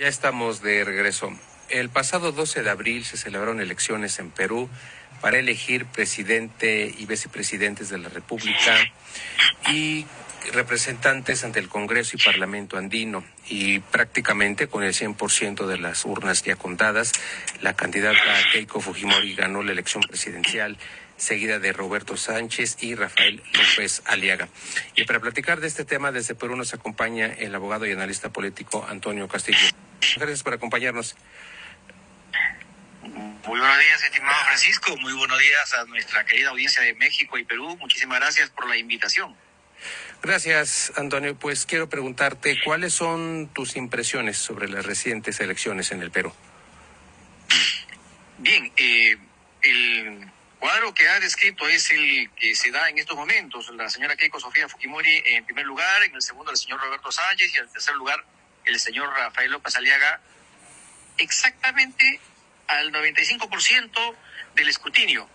Ya estamos de regreso. El pasado 12 de abril se celebraron elecciones en Perú para elegir presidente y vicepresidentes de la República y representantes ante el Congreso y Parlamento andino. Y prácticamente con el 100% de las urnas ya contadas, la candidata Keiko Fujimori ganó la elección presidencial, seguida de Roberto Sánchez y Rafael López Aliaga. Y para platicar de este tema, desde Perú nos acompaña el abogado y analista político Antonio Castillo. Gracias por acompañarnos. Muy buenos días, estimado Francisco. Muy buenos días a nuestra querida audiencia de México y Perú. Muchísimas gracias por la invitación. Gracias, Antonio. Pues quiero preguntarte, ¿cuáles son tus impresiones sobre las recientes elecciones en el Perú? Bien, el cuadro que ha descrito es el que se da en estos momentos. La señora Keiko Sofía Fujimori en primer lugar, en el segundo el señor Roberto Sánchez y en el tercer lugar el señor Rafael López Aliaga, exactamente al 95% del escrutinio.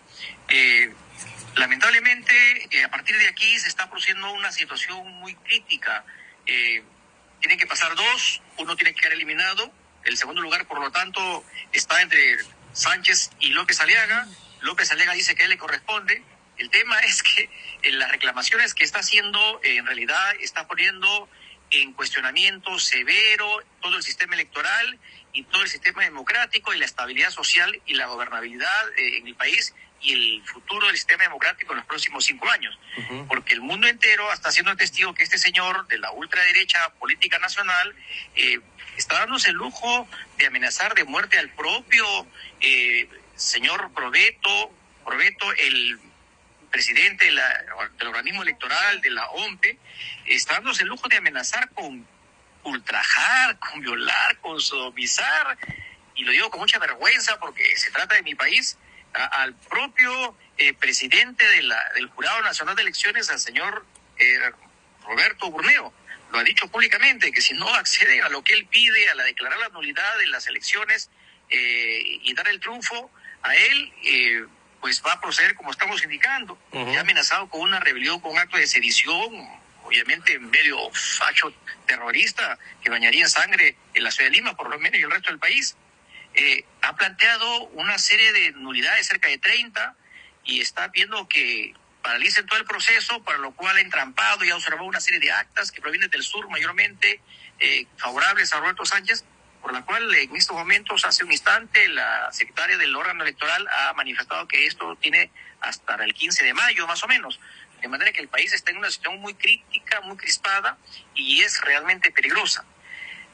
Lamentablemente, a partir de aquí se está produciendo una situación muy crítica. Tienen que pasar dos, uno tiene que quedar eliminado. El segundo lugar, por lo tanto, está entre Sánchez y López Aliaga. López Aliaga dice que a él le corresponde. El tema es que las reclamaciones que está haciendo, en realidad está poniendo en cuestionamiento severo todo el sistema electoral y todo el sistema democrático y la estabilidad social y la gobernabilidad en el país y el futuro del sistema democrático en los próximos 5 años. Porque el mundo entero está siendo testigo que este señor de la ultraderecha política nacional está dándose el lujo de amenazar de muerte al propio señor Proveto, el presidente del organismo electoral, de la OMPE, está dándose el lujo de amenazar con ultrajar, con violar, con sodomizar, y lo digo con mucha vergüenza porque se trata de mi país, al propio presidente del Jurado Nacional de Elecciones, al señor Roberto Burneo. Lo ha dicho públicamente, que si no accede a lo que él pide, a declarar la nulidad de las elecciones y dar el triunfo a él, pues va a proceder como estamos indicando. Ya ha amenazado con una rebelión, con un acto de sedición, obviamente medio facho terrorista, que bañaría en sangre en la ciudad de Lima, por lo menos, y el resto del país. Ha planteado una serie de nulidades, cerca de 30, y está viendo que paralicen todo el proceso, para lo cual ha entrampado y ha observado una serie de actas que provienen del sur, mayormente favorables a Roberto Sánchez, por la cual en estos momentos, hace un instante, la secretaria del órgano electoral ha manifestado que esto tiene hasta el 15 de mayo, más o menos. De manera que el país está en una situación muy crítica, muy crispada, y es realmente peligrosa.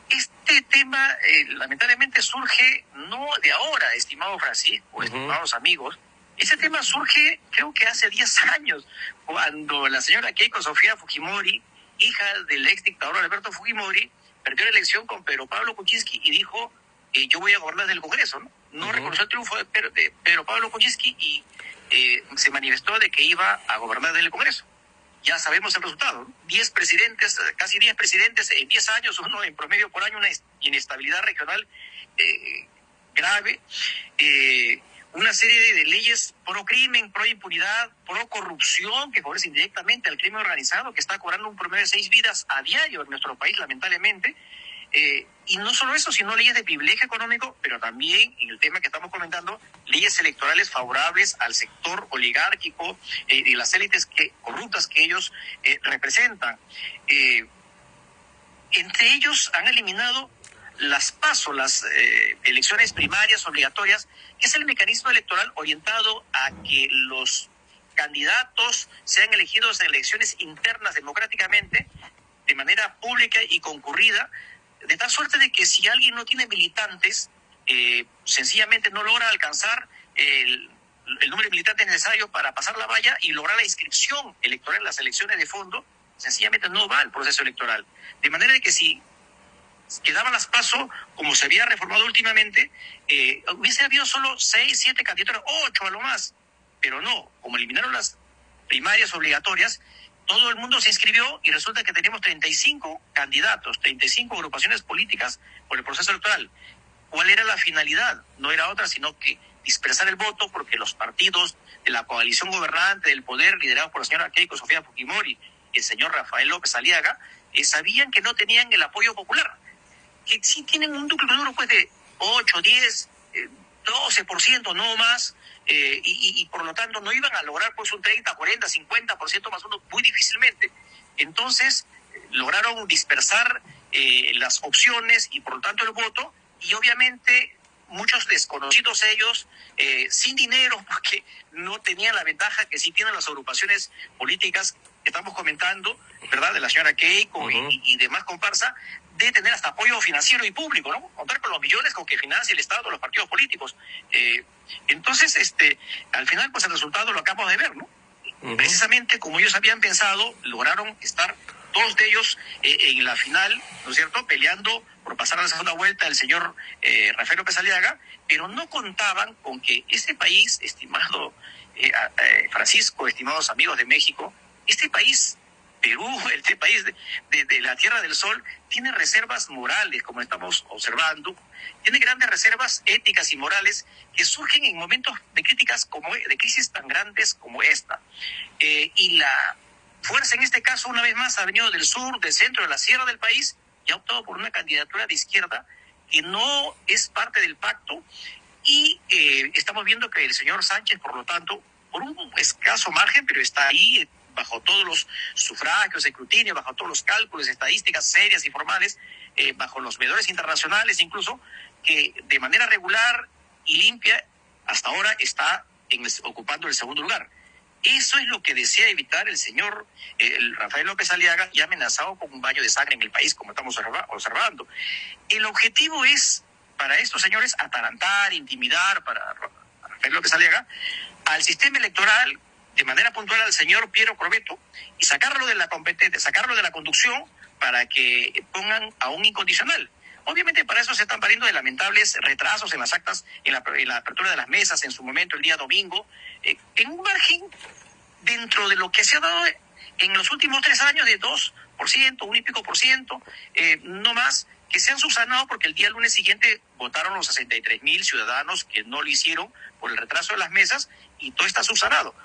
Este tema, lamentablemente, surge no de ahora, estimado Francisco, estimados amigos. Ese tema surge, creo que hace 10 años, cuando la señora Keiko Sofía Fujimori, hija del ex dictador Alberto Fujimori, perdió la elección con Pedro Pablo Kuczynski y dijo, yo voy a gobernar desde el Congreso, ¿no? No reconoció el triunfo de Pedro Pablo Kuczynski y se manifestó de que iba a gobernar desde el Congreso. Ya sabemos el resultado, ¿no? 10 presidentes, casi 10 presidentes en 10 años, uno en promedio por año, una inestabilidad regional grave, una serie de leyes pro crimen, pro impunidad, pro corrupción, que favorece indirectamente al crimen organizado, que está cobrando un promedio de 6 vidas a diario en nuestro país, lamentablemente. Y no solo eso, sino leyes de privilegio económico, pero también, en el tema que estamos comentando, leyes electorales favorables al sector oligárquico y las élites corruptas que ellos representan. Entre ellos han eliminado las PASO, las elecciones primarias obligatorias, que es el mecanismo electoral orientado a que los candidatos sean elegidos en elecciones internas democráticamente, de manera pública y concurrida, de tal suerte de que si alguien no tiene militantes, sencillamente no logra alcanzar el número de militantes necesario para pasar la valla y lograr la inscripción electoral en las elecciones de fondo, sencillamente no va al proceso electoral. De manera de que si quedaban las PASO, como se había reformado últimamente, hubiese habido solo 6, 7 candidaturas, 8 a lo más. Pero no, como eliminaron las primarias obligatorias, todo el mundo se inscribió y resulta que tenemos 35 candidatos, 35 agrupaciones políticas por el proceso electoral. ¿Cuál era la finalidad? No era otra, sino que dispersar el voto, porque los partidos de la coalición gobernante del poder, liderados por la señora Keiko Sofía Fujimori y el señor Rafael López Aliaga, sabían que no tenían el apoyo popular. que sí tienen un núcleo duro pues de 8, 10, 12%, no más, y por lo tanto no iban a lograr pues un 30, 40, 50% más uno muy difícilmente. Entonces lograron dispersar las opciones y por lo tanto el voto, y obviamente muchos desconocidos ellos, sin dinero, porque no tenían la ventaja que sí tienen las agrupaciones políticas que estamos comentando, ¿verdad? De la señora Keiko y demás comparsa, de tener hasta apoyo financiero y público, ¿no? Contar con los millones con que financia el Estado, los partidos políticos. Entonces, al final, pues el resultado lo acabamos de ver, ¿no? Precisamente como ellos habían pensado, lograron estar todos de ellos en la final, ¿no es cierto?, peleando por pasar a la segunda vuelta el señor Rafael López Aliaga, pero no contaban con que este país, estimado Francisco, estimados amigos de México, este país, Perú, este país de la Tierra del Sol, tiene reservas morales, como estamos observando, tiene grandes reservas éticas y morales que surgen en momentos de críticas de crisis tan grandes como esta. Y la fuerza en este caso, una vez más, ha venido del sur, del centro, de la sierra del país, y ha optado por una candidatura de izquierda que no es parte del pacto, y estamos viendo que el señor Sánchez, por lo tanto, por un escaso margen, pero está ahí bajo todos los sufragios, escrutinio, bajo todos los cálculos, estadísticas serias y formales, bajo los veedores internacionales incluso, que de manera regular y limpia hasta ahora está ocupando el segundo lugar. Eso es lo que desea evitar el señor Rafael López Aliaga, y ha amenazado con un baño de sangre en el país, como estamos observando. El objetivo es, para estos señores, atarantar, intimidar, para Rafael López Aliaga, al sistema electoral, de manera puntual al señor Piero Crovetto, y sacarlo de la competencia, sacarlo de la conducción para que pongan a un incondicional. Obviamente para eso se están valiendo de lamentables retrasos en las actas, en la apertura de las mesas en su momento el día domingo, en un margen dentro de lo que se ha dado en los últimos 3 años de 2%, 1% y pico, no más, que se han subsanado porque el día lunes siguiente votaron los 63,000 ciudadanos que no lo hicieron por el retraso de las mesas, y todo está subsanado.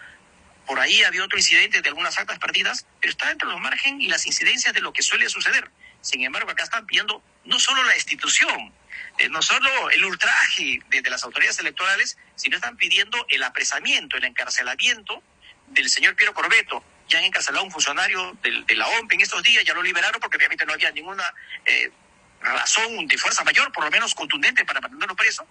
Por ahí había otro incidente de algunas actas perdidas, pero está dentro de los márgenes y las incidencias de lo que suele suceder. Sin embargo, acá están pidiendo no solo la destitución, no solo el ultraje de las autoridades electorales, sino están pidiendo el apresamiento, el encarcelamiento del señor Piero Crovetto. Ya han encarcelado a un funcionario de la OMP en estos días, ya lo liberaron porque obviamente no había ninguna razón de fuerza mayor, por lo menos contundente, para mantenerlo preso.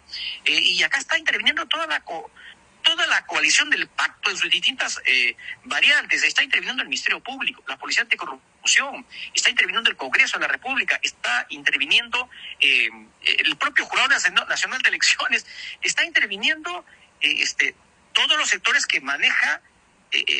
Y acá está interviniendo toda la coalición del pacto en sus distintas variantes. Está interviniendo el Ministerio Público, la Policía Anticorrupción, está interviniendo el Congreso de la República, está interviniendo el propio Jurado Nacional de Elecciones, está interviniendo todos los sectores que maneja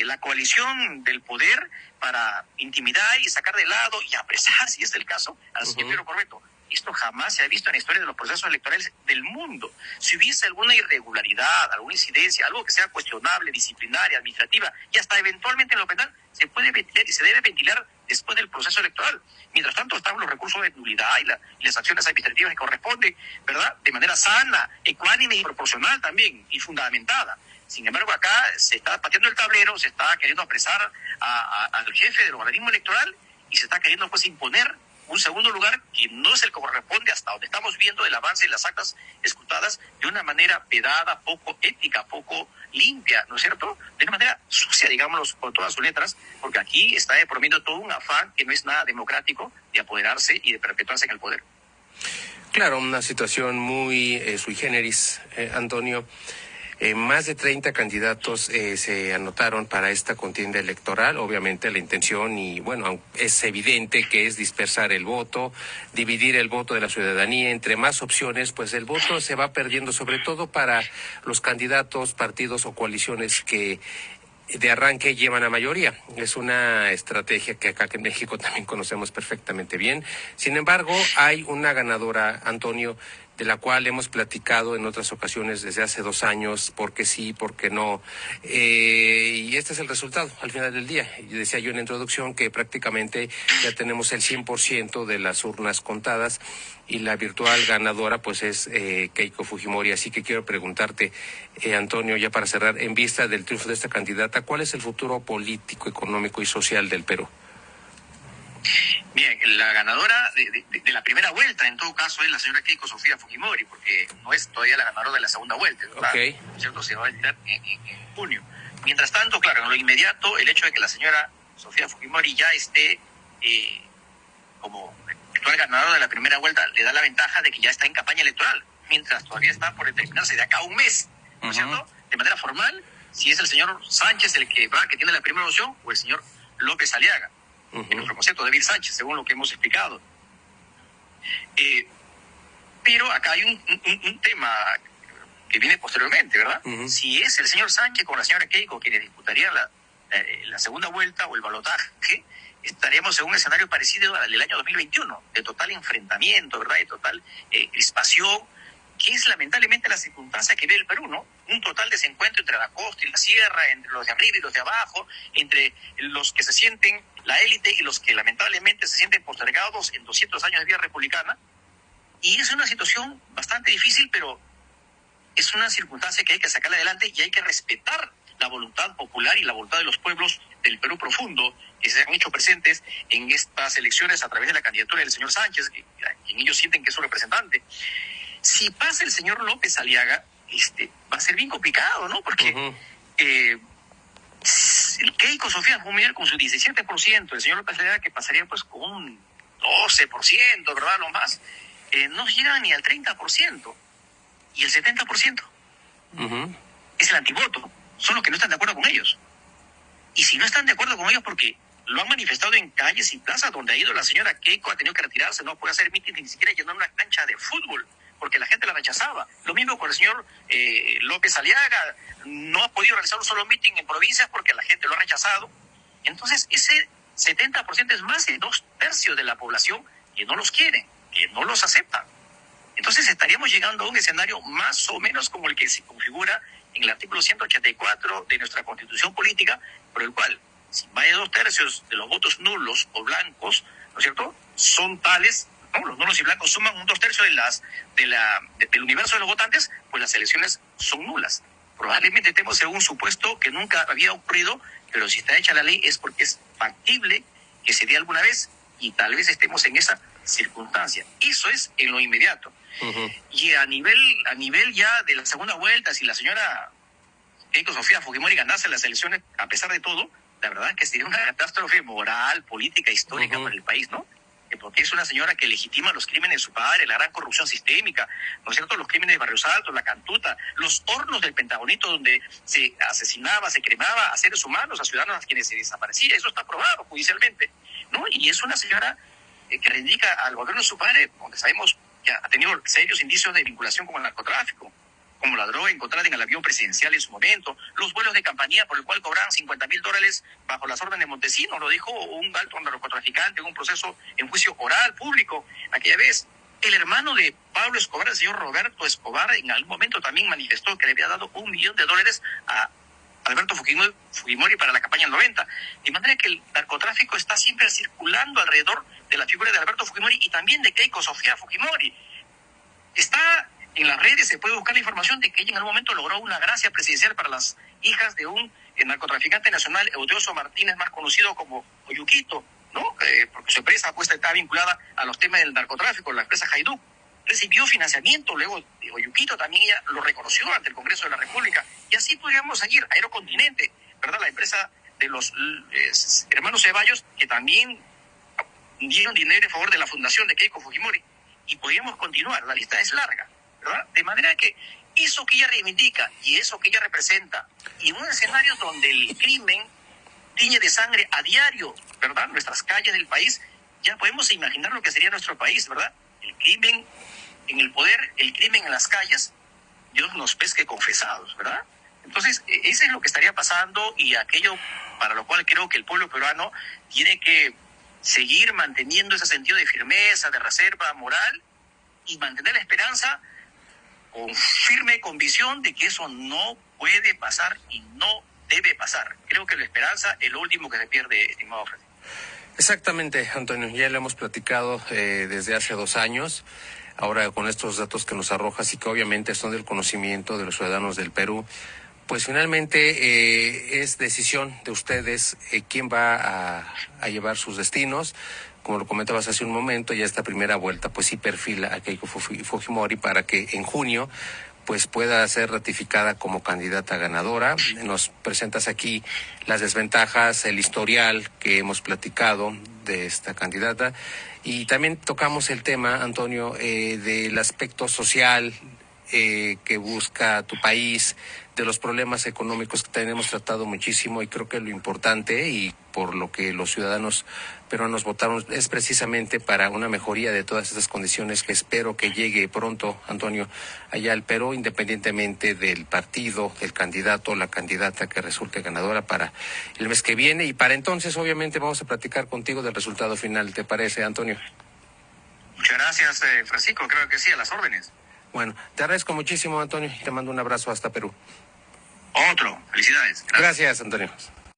la coalición del poder para intimidar y sacar de lado y apresar, si es el caso, al señor Piero Crovetto. Esto jamás se ha visto en la historia de los procesos electorales del mundo. Si hubiese alguna irregularidad, alguna incidencia, algo que sea cuestionable, disciplinaria, administrativa, y hasta eventualmente en lo penal, se puede ventilar y se debe ventilar después del proceso electoral. Mientras tanto, están los recursos de nulidad y las acciones administrativas que corresponden, ¿verdad?, de manera sana, ecuánime y proporcional también, y fundamentada. Sin embargo, acá se está pateando el tablero, se está queriendo apresar al jefe del organismo electoral, y se está queriendo pues imponer un segundo lugar que no es el que corresponde, hasta donde estamos viendo el avance de las actas escrutadas, de una manera pedada, poco ética, poco limpia, ¿no es cierto? De una manera sucia, digámoslo con todas sus letras, porque aquí está promoviendo todo un afán que no es nada democrático de apoderarse y de perpetuarse en el poder. Claro, una situación muy sui generis, Antonio. Más de 30 candidatos se anotaron para esta contienda electoral. Obviamente la intención, y bueno, es evidente que es dispersar el voto, dividir el voto de la ciudadanía. Entre más opciones, pues el voto se va perdiendo, sobre todo para los candidatos, partidos o coaliciones que de arranque llevan a mayoría. Es una estrategia que acá en México también conocemos perfectamente bien. Sin embargo, hay una ganadora, Antonio, de la cual hemos platicado en otras ocasiones desde hace 2 años, porque sí, porque no, y este es el resultado al final del día. Decía yo en la introducción que prácticamente ya tenemos el 100% de las urnas contadas, y la virtual ganadora pues es Keiko Fujimori. Así que quiero preguntarte, Antonio, ya para cerrar, en vista del triunfo de esta candidata, ¿cuál es el futuro político, económico y social del Perú? Bien, la ganadora de la primera vuelta, en todo caso, es la señora Keiko Sofía Fujimori, porque no es todavía la ganadora de la segunda vuelta, ¿verdad? Okay. ¿Cierto? Se va a editar en junio. Mientras tanto, claro, en lo inmediato, el hecho de que la señora Sofía Fujimori ya esté como actual ganadora de la primera vuelta le da la ventaja de que ya está en campaña electoral, mientras todavía está por determinarse de acá a un mes, ¿no es cierto? De manera formal, si es el señor Sánchez el que tiene la primera opción, o el señor López Aliaga, en nuestro concepto de David Sánchez, según lo que hemos explicado. Pero acá hay un tema que viene posteriormente, ¿verdad? Si es el señor Sánchez con la señora Keiko quienes disputarían la segunda vuelta o el balotaje, estaríamos en un escenario parecido al del año 2021, de total enfrentamiento, ¿verdad? De total crispación, que es lamentablemente la circunstancia que ve el Perú, ¿no? Un total desencuentro entre la costa y la sierra, entre los de arriba y los de abajo, entre los que se sienten la élite y los que lamentablemente se sienten postergados en 200 años de vida republicana. Y es una situación bastante difícil, pero es una circunstancia que hay que sacarla adelante y hay que respetar la voluntad popular y la voluntad de los pueblos del Perú profundo que se han hecho presentes en estas elecciones a través de la candidatura del señor Sánchez, quien ellos sienten que es su representante. Si pasa el señor López Aliaga, va a ser bien complicado, ¿no? Porque Keiko Sofía Fujimori con su 17%, el señor López Aliaga que pasaría pues con un 12%, ¿verdad? Lo más, no llega ni al 30%. Y el 70% es el antivoto. Son los que no están de acuerdo con ellos. Y si no están de acuerdo con ellos porque lo han manifestado en calles y plazas donde ha ido la señora Keiko, ha tenido que retirarse, no puede hacer mitin ni siquiera llenar una cancha de fútbol, porque la gente la rechazaba. Lo mismo con el señor López Aliaga, no ha podido realizar un solo mitin en provincias porque la gente lo ha rechazado. Entonces, ese 70% es más de 2/3 de la población que no los quieren, que no los aceptan. Entonces estaríamos llegando a un escenario más o menos como el que se configura en el artículo 184 de nuestra Constitución Política, por el cual, si más de 2/3 de los votos nulos o blancos, ¿no es cierto?, son tales, ¿no? Los nulos y blancos suman un 2/3 del universo de los votantes, pues las elecciones son nulas. Probablemente estemos en un supuesto que nunca había ocurrido, pero si está hecha la ley es porque es factible que se dé alguna vez y tal vez estemos en esa circunstancia. Eso es en lo inmediato. Y a nivel ya de la segunda vuelta, si la señora Keiko Sofía Fujimori ganase las elecciones, a pesar de todo, la verdad es que sería una catástrofe moral, política, histórica para el país, ¿no? Porque es una señora que legitima los crímenes de su padre, la gran corrupción sistémica, ¿no es cierto?, los crímenes de Barrios Altos, la Cantuta, los hornos del Pentagonito donde se asesinaba, se cremaba a seres humanos, a ciudadanos a quienes se desaparecía. Eso está probado judicialmente, ¿no? Y es una señora que reivindica al gobierno de su padre, donde sabemos que ha tenido serios indicios de vinculación con el narcotráfico, como la droga encontrada en el avión presidencial en su momento, los vuelos de campaña por el cual cobraban $50,000 bajo las órdenes de Montesinos, lo dijo un alto narcotraficante en un proceso en juicio oral público aquella vez. El hermano de Pablo Escobar, el señor Roberto Escobar, en algún momento también manifestó que le había dado $1 millón a Alberto Fujimori para la campaña del 90. De manera que el narcotráfico está siempre circulando alrededor de la figura de Alberto Fujimori y también de Keiko Sofía Fujimori. Está en las redes, se puede buscar la información de que ella en algún momento logró una gracia presidencial para las hijas de un narcotraficante nacional, Eudeoso Martínez, más conocido como Oyuquito, ¿no? Porque su empresa pues está vinculada a los temas del narcotráfico, la empresa Hayduk. Recibió financiamiento, luego de Oyuquito también ella lo reconoció ante el Congreso de la República. Y así podríamos seguir. Aerocontinente, ¿verdad? La empresa de los hermanos Ceballos, que también dieron dinero en favor de la fundación de Keiko Fujimori. Y podríamos continuar, la lista es larga, ¿verdad? De manera que eso que ella reivindica y eso que ella representa, y en un escenario donde el crimen tiñe de sangre a diario, ¿verdad?, nuestras calles del país, ya podemos imaginar lo que sería nuestro país, ¿verdad? El crimen en el poder, el crimen en las calles, Dios nos pesque confesados, ¿verdad? Entonces, eso es lo que estaría pasando y aquello para lo cual creo que el pueblo peruano tiene que seguir manteniendo ese sentido de firmeza, de reserva moral y mantener la esperanza con firme convicción de que eso no puede pasar y no debe pasar. Creo que la esperanza es lo último que se pierde, estimado Fred. Exactamente, Antonio, ya lo hemos platicado desde hace 2 años, ahora con estos datos que nos arrojas y que obviamente son del conocimiento de los ciudadanos del Perú, Pues finalmente es decisión de ustedes quién va a llevar sus destinos. Como lo comentabas hace un momento, ya esta primera vuelta pues sí perfila a Keiko Fujimori para que en junio pues pueda ser ratificada como candidata ganadora. Nos presentas aquí las desventajas, el historial que hemos platicado de esta candidata y también tocamos el tema, Antonio, del aspecto social que busca tu país, de los problemas económicos que también hemos tratado muchísimo y creo que lo importante y por lo que los ciudadanos peruanos votaron es precisamente para una mejoría de todas estas condiciones que espero que llegue pronto, Antonio, allá al Perú, independientemente del partido, del candidato o la candidata que resulte ganadora para el mes que viene y para entonces obviamente vamos a platicar contigo del resultado final, ¿te parece, Antonio? Muchas gracias, Francisco, creo que sí, a las órdenes. Bueno, te agradezco muchísimo, Antonio, y te mando un abrazo hasta Perú. Otro, felicidades. Gracias, Antonio.